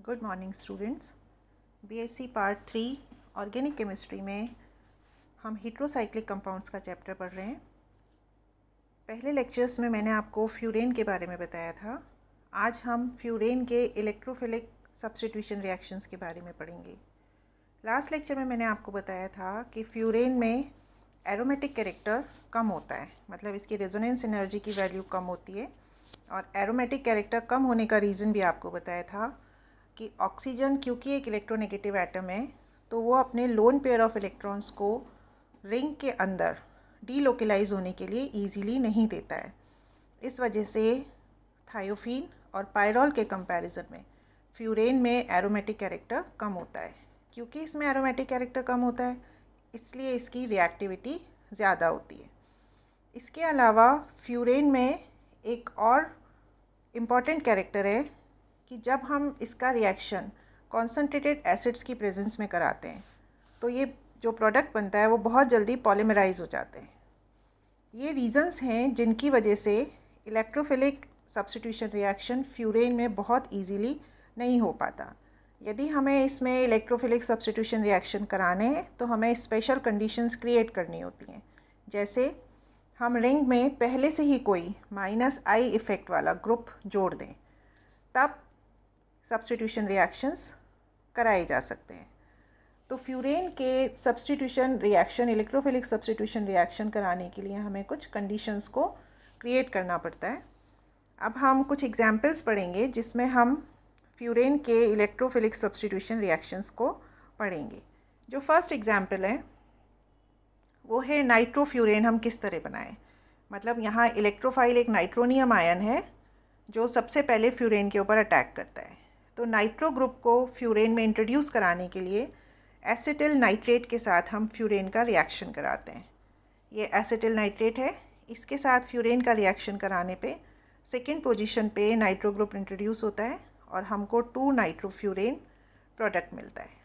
Good morning students. BSc part 3 organic chemistry में हम heterocyclic compounds का चैप्टर पढ़ रहे हैं। पहले लेक्चर्स में मैंने आपको फ्यूरेन के बारे में बताया था। आज हम फ्यूरेन के इलेक्ट्रोफिलिक सब्स्टिट्यूशन रिएक्शंस के बारे में पढ़ेंगे। लास्ट लेक्चर में मैंने आपको बताया था कि फ्यूरेन में एरोमेटिक कैरेक्टर कम होता है, मतलब इसकी रेजोनेंस एनर्जी की वैल्यू कम होती है। और एरोमेटिक कैरेक्टर कम होने का रीज़न भी आपको बताया था कि ऑक्सीजन क्योंकि एक इलेक्ट्रोनेगेटिव एटम है, तो वो अपने लोन पेयर ऑफ इलेक्ट्रॉन्स को रिंग के अंदर डीलोकलाइज होने के लिए इजीली नहीं देता है। इस वजह से थायोफीन और पायरॉल के कंपैरिजन में फ्यूरेन में एरोमेटिक कैरेक्टर कम होता है। क्योंकि इसमें एरोमेटिक कैरेक्टर कम होता है, इसलिए इसकी रिएक्टिविटी ज़्यादा होती है। इसके अलावा फ्यूरेन में एक और इम्पॉर्टेंट कैरेक्टर है कि जब हम इसका रिएक्शन कॉन्सनट्रेटेड एसिड्स की प्रेजेंस में कराते हैं तो ये जो प्रोडक्ट बनता है वो बहुत जल्दी पॉलीमराइज हो जाते हैं। ये रीज़न्स हैं जिनकी वजह से इलेक्ट्रोफिलिक सब्स्टिट्यूशन रिएक्शन फ्यूरेन में बहुत इजीली नहीं हो पाता। यदि हमें इसमें इलेक्ट्रोफिलिक सब्स्टिट्यूशन रिएक्शन कराने हैं तो हमें स्पेशल कंडीशंस क्रिएट करनी होती हैं। जैसे हम रिंग में पहले से ही कोई -I इफ़ेक्ट वाला ग्रुप जोड़ दें, तब सब्स्टिट्यूशन रिएक्शंस कराए जा सकते हैं। तो फ्यूरेन के substitution reaction, electrophilic substitution reaction कराने के लिए हमें कुछ कंडीशंस को क्रिएट करना पड़ता है। अब हम कुछ एग्जांपल्स पढ़ेंगे जिसमें हम फ्यूरेन के इलेक्ट्रोफिलिक सब्स्टिट्यूशन रिएक्शंस को पढ़ेंगे। जो फर्स्ट एग्जांपल है वो है नाइट्रोफ्यूरेन हम किस तरह बनाएं। मतलब यहाँ इलेक्ट्रोफाइल एक नाइट्रोनियम आयन है जो सबसे पहले फ्यूरेन के ऊपर अटैक करता है। तो नाइट्रो ग्रुप को फ्यूरेन में इंट्रोड्यूस कराने के लिए एसिटिल नाइट्रेट के साथ हम फ्यूरेन का रिएक्शन कराते हैं। ये एसिटिल नाइट्रेट है, इसके साथ फ्यूरेन का रिएक्शन कराने पे सेकेंड पोजीशन पे नाइट्रो ग्रुप इंट्रोड्यूस होता है और हमको 2 नाइट्रोफ्यूरेन प्रोडक्ट मिलता है।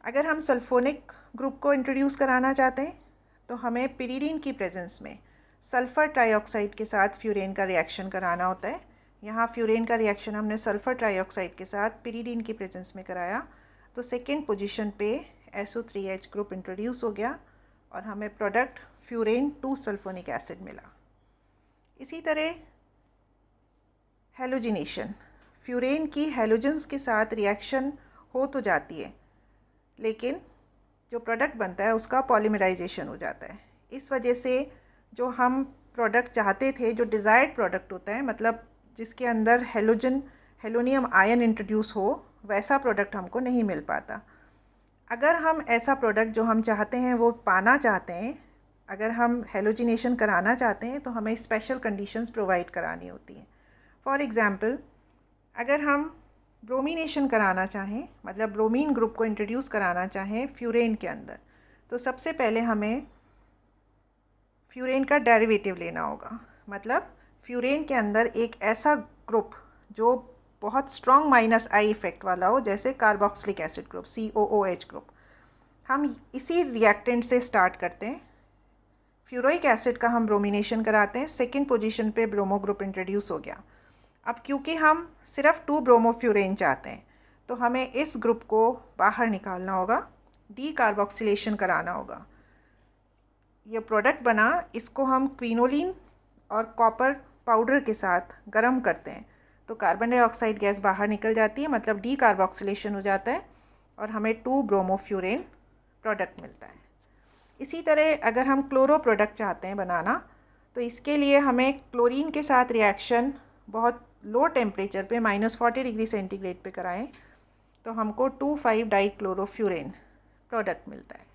अगर हम सल्फोनिक ग्रुप को इंट्रोड्यूस कराना चाहते हैं तो हमें पिरीडीन की प्रेजेंस में सल्फ़र ट्राइऑक्साइड के साथ फ्यूरेन का रिएक्शन कराना होता है। यहाँ फ्यूरेन का रिएक्शन हमने सल्फ़र ट्राइऑक्साइड के साथ पिरीडीन की प्रेजेंस में कराया, तो सेकेंड पोजीशन पे SO3H ग्रुप इंट्रोड्यूस हो गया और हमें प्रोडक्ट फ्यूरेन 2 सल्फोनिक एसिड मिला। इसी तरह हेलोजिनेशन, फ्यूरेन की हेलोजन्स के साथ रिएक्शन हो तो जाती है, लेकिन जो प्रोडक्ट बनता है उसका पॉलीमराइजेशन हो जाता है। इस वजह से जो हम प्रोडक्ट चाहते थे, जो डिज़ायर्ड प्रोडक्ट होता है, मतलब जिसके अंदर हेलोनियम आयन इंट्रोड्यूस हो, वैसा प्रोडक्ट हमको नहीं मिल पाता। अगर हम ऐसा प्रोडक्ट जो हम चाहते हैं वो पाना चाहते हैं, अगर हम हेलोजिनेशन कराना चाहते हैं तो हमें स्पेशल कंडीशंस प्रोवाइड करानी होती हैं। फॉर एग्ज़ाम्पल, अगर हम ब्रोमिनेशन कराना चाहें, मतलब ब्रोमीन ग्रुप को इंट्रोड्यूस कराना चाहें फ्यूरेन के अंदर, तो सबसे पहले हमें फ्यूरेन का डेरिवेटिव लेना होगा। मतलब फ्यूरेन के अंदर एक ऐसा ग्रुप जो बहुत स्ट्रॉन्ग -I इफ़ेक्ट वाला हो, जैसे carboxylic acid group COOH group. हम इसी रिएक्टेंट से स्टार्ट करते हैं। फ्यूरोइक एसिड का हम ब्रोमिनेशन कराते हैं, सेकेंड पोजीशन पे ब्रोमो ग्रुप इंट्रोड्यूस हो गया। अब क्योंकि हम सिर्फ 2 ब्रोमोफ्यूरेन चाहते हैं तो हमें इस ग्रुप को बाहर निकालना होगा, डीकार्बोक्सिलेशन कराना होगा। ये प्रोडक्ट बना, इसको हम क्विनोलिन और कॉपर पाउडर के साथ गर्म करते हैं तो कार्बन डाइऑक्साइड गैस बाहर निकल जाती है, मतलब डीकार्बोक्सिलेशन हो जाता है और हमें 2 ब्रोमोफ्यूरेन प्रोडक्ट मिलता है। इसी तरह अगर हम क्लोरो प्रोडक्ट चाहते हैं बनाना, तो इसके लिए हमें क्लोरीन के साथ रिएक्शन बहुत लो टेम्परेचर पे -40 डिग्री सेंटीग्रेड पे कराएं तो हमको 2,5-डाइक्लोरोफ्यूरेन प्रोडक्ट मिलता है।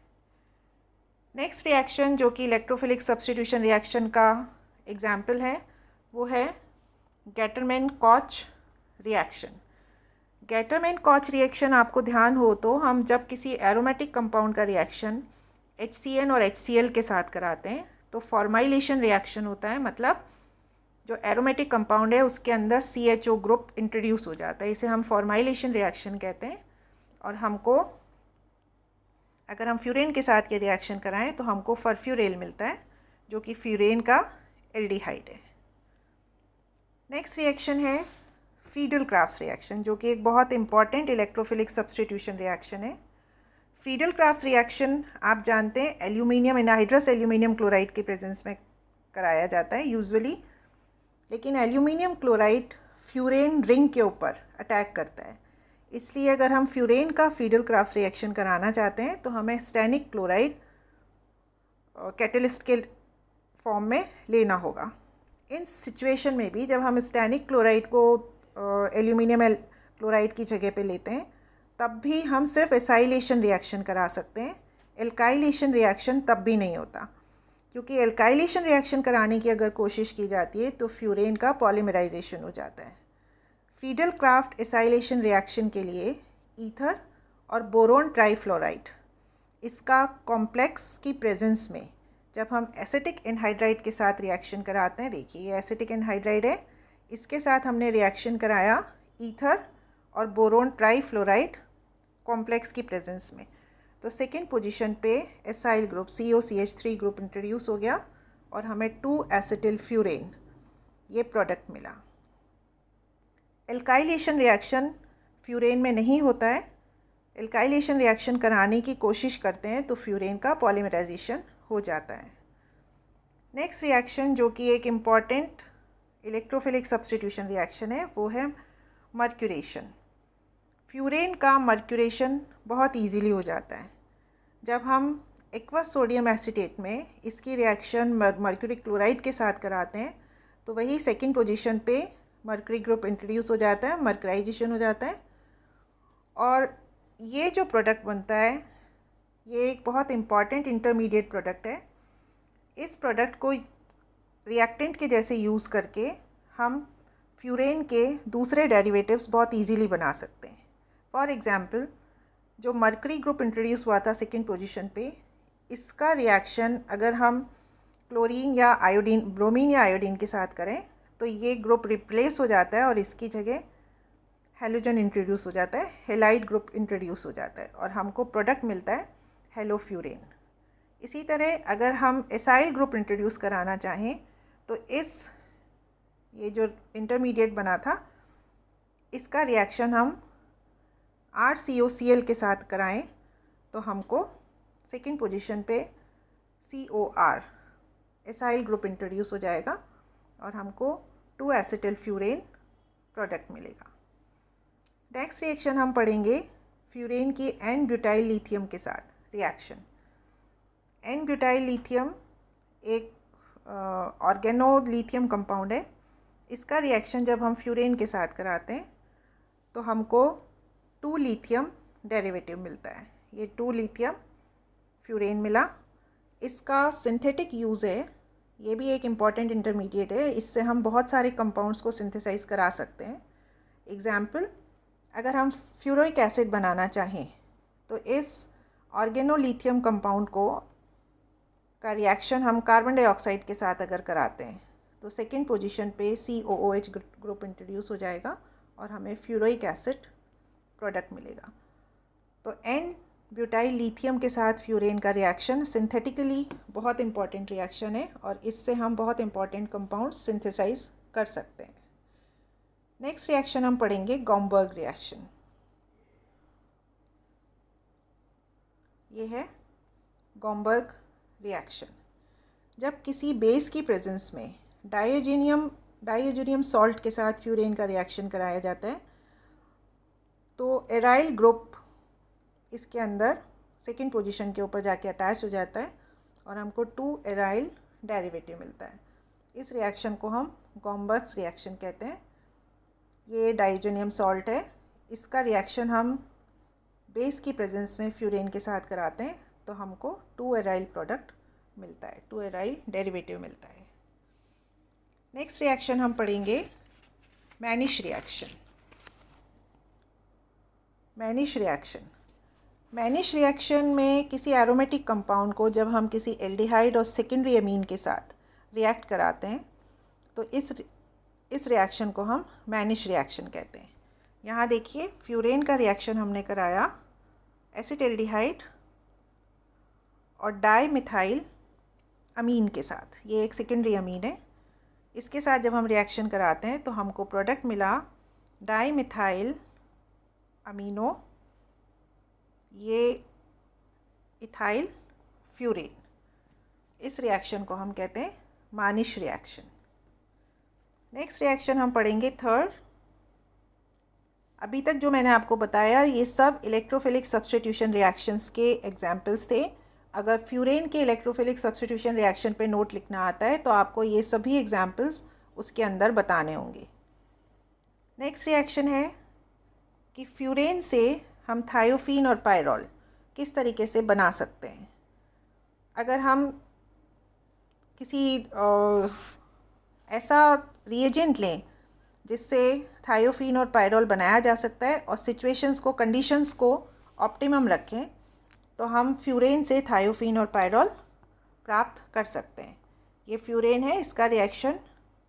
नेक्स्ट रिएक्शन जो कि इलेक्ट्रोफिलिक सब्स्टिट्यूशन रिएक्शन का एग्जाम्पल है वो है गैटरमैन-कॉच रिएक्शन। गैटरमैन-कॉच रिएक्शन आपको ध्यान हो तो हम जब किसी एरोमेटिक कंपाउंड का रिएक्शन HCN और HCl के साथ कराते हैं तो फॉर्माइलेशन रिएक्शन होता है। मतलब जो एरोमेटिक कंपाउंड है उसके अंदर CHO ग्रुप इंट्रोड्यूस हो जाता है, इसे हम फॉर्माइलेशन रिएक्शन कहते हैं। और हमको अगर हम फ्यूरेन के साथ ये रिएक्शन कराएं तो हमको फरफ्यूरेल मिलता है जो कि फ्यूरेन का एल्डिहाइड है। नेक्स्ट रिएक्शन है फ्रीडल क्राफ्ट्स रिएक्शन, जो कि एक बहुत इंपॉर्टेंट इलेक्ट्रोफिलिक सब्स्टिट्यूशन रिएक्शन है। फ्रीडल क्राफ्ट्स रिएक्शन आप जानते हैं एल्यूमिनियम एनहाइड्रस एल्यूमिनियम क्लोराइड के प्रेजेंस में कराया जाता है यूजुअली, लेकिन एल्यूमिनियम क्लोराइड फ्यूरेन रिंग के ऊपर अटैक करता है। इसलिए अगर हम फ्यूरेन का फ्रीडल क्राफ्ट्स रिएक्शन कराना चाहते हैं तो हमें स्टैनिक क्लोराइड कैटलिस्ट के फॉर्म में लेना होगा। इन सिचुएशन में भी जब हम स्टैनिक क्लोराइड को एल्यूमिनियम क्लोराइड की जगह पे लेते हैं, तब भी हम सिर्फ एसाइलेशन रिएक्शन करा सकते हैं। एल्काइलेशन रिएक्शन तब भी नहीं होता, क्योंकि एल्काइलेशन रिएक्शन कराने की अगर कोशिश की जाती है तो फ्यूरेन का पॉलीमराइजेशन हो जाता है। फ्रीडल क्राफ्ट एसाइलेशन रिएक्शन के लिए ईथर और बोरोन ट्राईफ्लोराइड इसका कॉम्प्लेक्स की प्रेजेंस में जब हम एसिटिक एनहाइड्राइड के साथ रिएक्शन कराते हैं, देखिए ये एसिटिक एनहाइड्राइड है, इसके साथ हमने रिएक्शन कराया ईथर और बोरोन ट्राईफ्लोराइड कॉम्प्लेक्स की प्रेजेंस में, तो सेकेंड पोजीशन पे acyl group COCH3 group introduce हो गया और हमें 2 एसिटिल फ्यूरेन ये प्रोडक्ट मिला। एल्काइलेशन रिएक्शन फ्यूरेन में नहीं होता है। एल्काइलेशन रिएक्शन कराने की कोशिश करते हैं तो फ्यूरेन का पॉलीमराइजेशन हो जाता है। नेक्स्ट रिएक्शन जो कि एक इम्पॉर्टेंट इलेक्ट्रोफिलिक सब्स्टिट्यूशन रिएक्शन है वो है मर्क्यूरेशन। फ्यूरेन का मर्क्यूरेशन बहुत इजीली हो जाता है। जब हम एक्वस सोडियम एसीटेट में इसकी रिएक्शन मर्क्यूरिक क्लोराइड के साथ कराते हैं तो वही सेकंड पोजीशन पे मर्क्यूरी ग्रुप इंट्रोड्यूस हो जाता है, मर्कराइजेशन हो जाता है, और ये जो प्रोडक्ट बनता है ये एक बहुत इम्पॉर्टेंट इंटरमीडिएट प्रोडक्ट है। इस प्रोडक्ट को रिएक्टेंट के जैसे यूज़ करके हम फ्यूरेन के दूसरे डेरिवेटिव्स बहुत इजीली बना सकते हैं। फॉर एग्ज़ाम्पल, जो मर्करी ग्रुप इंट्रोड्यूस हुआ था सेकंड पोजीशन पे, इसका रिएक्शन अगर हम क्लोरीन या आयोडीन, ब्रोमीन या आयोडीन के साथ करें तो ये ग्रुप रिप्लेस हो जाता है और इसकी जगह हेलोजन इंट्रोड्यूस हो जाता है, हेलाइड ग्रुप इंट्रोड्यूस हो जाता है और हमको प्रोडक्ट मिलता है हेलोफ्यूरेन। इसी तरह अगर हम एसाइल ग्रुप इंट्रोड्यूस कराना चाहें तो ये जो इंटरमीडिएट बना था इसका रिएक्शन हम RCOCl के साथ कराएं तो हमको सेकंड पोजीशन पे COR एसाइल ग्रुप इंट्रोड्यूस हो जाएगा और हमको 2 एसिटिल फ्यूरेन प्रोडक्ट मिलेगा। नेक्स्ट रिएक्शन हम पढ़ेंगे फ्यूरेन की एन ब्यूटाइल लिथियम के साथ रिएक्शन। एन ब्यूटाइल लिथियम एक ऑर्गेनोलिथियम कंपाउंड है। इसका रिएक्शन जब हम फ्यूरेन के साथ कराते हैं तो हमको 2 लिथियम डेरिवेटिव मिलता है। ये 2 लिथियम फ्यूरेन मिला। इसका सिंथेटिक यूज़ है, ये भी एक इम्पॉर्टेंट इंटरमीडिएट है। इससे हम बहुत सारे कंपाउंड्स को सिंथेसाइज करा सकते हैं। एग्जाम्पल, अगर हम फ्यूरोइक एसिड बनाना चाहें तो इस ऑर्गेनोलिथियम कंपाउंड का रिएक्शन हम कार्बन डाइऑक्साइड के साथ अगर कराते हैं तो सेकंड पोजीशन पे COOH ग्रुप इंट्रोड्यूस हो जाएगा और हमें फ्यूरोइक एसिड प्रोडक्ट मिलेगा। तो एन ब्यूटाइल लिथियम के साथ फ्यूरेन का रिएक्शन सिंथेटिकली बहुत इंपॉर्टेंट रिएक्शन है और इससे हम बहुत इंपॉर्टेंट कंपाउंड सिंथेसाइज कर सकते हैं। नेक्स्ट रिएक्शन हम पढ़ेंगे गॉम्बर्ग रिएक्शन। ये है गॉम्बर्ग रिएक्शन। जब किसी बेस की प्रेजेंस में डायोजीनियम सॉल्ट के साथ फ्यूरेन का रिएक्शन कराया जाता है तो एराइल ग्रुप इसके अंदर सेकंड पोजीशन के ऊपर जाके अटैच हो जाता है और हमको 2 एराइल डेरिवेटिव मिलता है। इस रिएक्शन को हम गॉम्बर्ग रिएक्शन कहते हैं। ये डायोजीनियम सॉल्ट है, इसका रिएक्शन हम बेस की प्रेजेंस में फ्यूरेन के साथ कराते हैं तो हमको 2 एराइल प्रोडक्ट मिलता है, 2 एराइल डेरिवेटिव मिलता है। नेक्स्ट रिएक्शन हम पढ़ेंगे मैनिश रिएक्शन। मैनिश रिएक्शन में किसी एरोमेटिक कंपाउंड को जब हम किसी एल्डिहाइड और सेकेंडरी अमीन के साथ रिएक्ट कराते हैं तो इस रिएक्शन को हम मैनिश रिएक्शन कहते हैं। यहाँ देखिए फ्यूरेन का रिएक्शन हमने कराया एसिटाल्डिहाइड और डाईमिथाइल अमीन के साथ। ये एक सेकेंडरी अमीन है। इसके साथ जब हम रिएक्शन कराते हैं तो हमको प्रोडक्ट मिला डाईमिथाइल अमीनो, ये इथाइल फ्यूरेन। इस रिएक्शन को हम कहते हैं मानिश रिएक्शन। नेक्स्ट रिएक्शन हम पढ़ेंगे थर्ड। अभी तक जो मैंने आपको बताया ये सब इलेक्ट्रोफिलिक सब्स्टिट्यूशन रिएक्शंस के एग्जाम्पल्स थे। अगर फ्यूरेन के इलेक्ट्रोफिलिक सब्स्टिट्यूशन रिएक्शन पे नोट लिखना आता है तो आपको ये सभी एग्जाम्पल्स उसके अंदर बताने होंगे। नेक्स्ट रिएक्शन है कि फ्यूरेन से हम थायोफीन और पायरॉल किस तरीके से बना सकते हैं। अगर हम किसी ऐसा रिएजेंट लें जिससे थायोफीन और पायरॉल बनाया जा सकता है और सिचुएशंस को, कंडीशंस को ऑप्टिमम रखें, तो हम फ्यूरेन से थायोफीन और पायरॉल प्राप्त कर सकते हैं। ये फ्यूरेन है, इसका रिएक्शन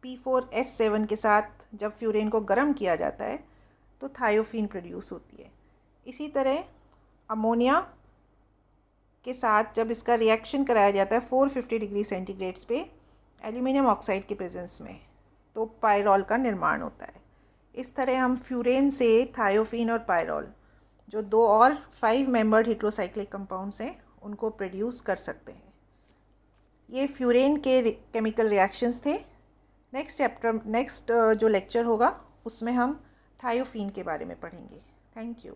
P4S7 के साथ जब फ्यूरेन को गर्म किया जाता है तो थायोफीन प्रोड्यूस होती है। इसी तरह अमोनिया के साथ जब इसका रिएक्शन कराया जाता है 450 डिग्री सेंटीग्रेड्स पे एल्यूमिनियम ऑक्साइड के प्रेजेंस में, तो पायरॉल का निर्माण होता है। इस तरह हम फ्यूरेन से थायोफीन और पायरॉल, जो 2 और 5 मेंबर्ड हेट्रोसाइक्लिक कंपाउंड्स हैं, उनको प्रोड्यूस कर सकते हैं। ये फ्यूरेन के केमिकल रिएक्शंस थे। नेक्स्ट जो लेक्चर होगा उसमें हम थायोफीन के बारे में पढ़ेंगे। Thank you.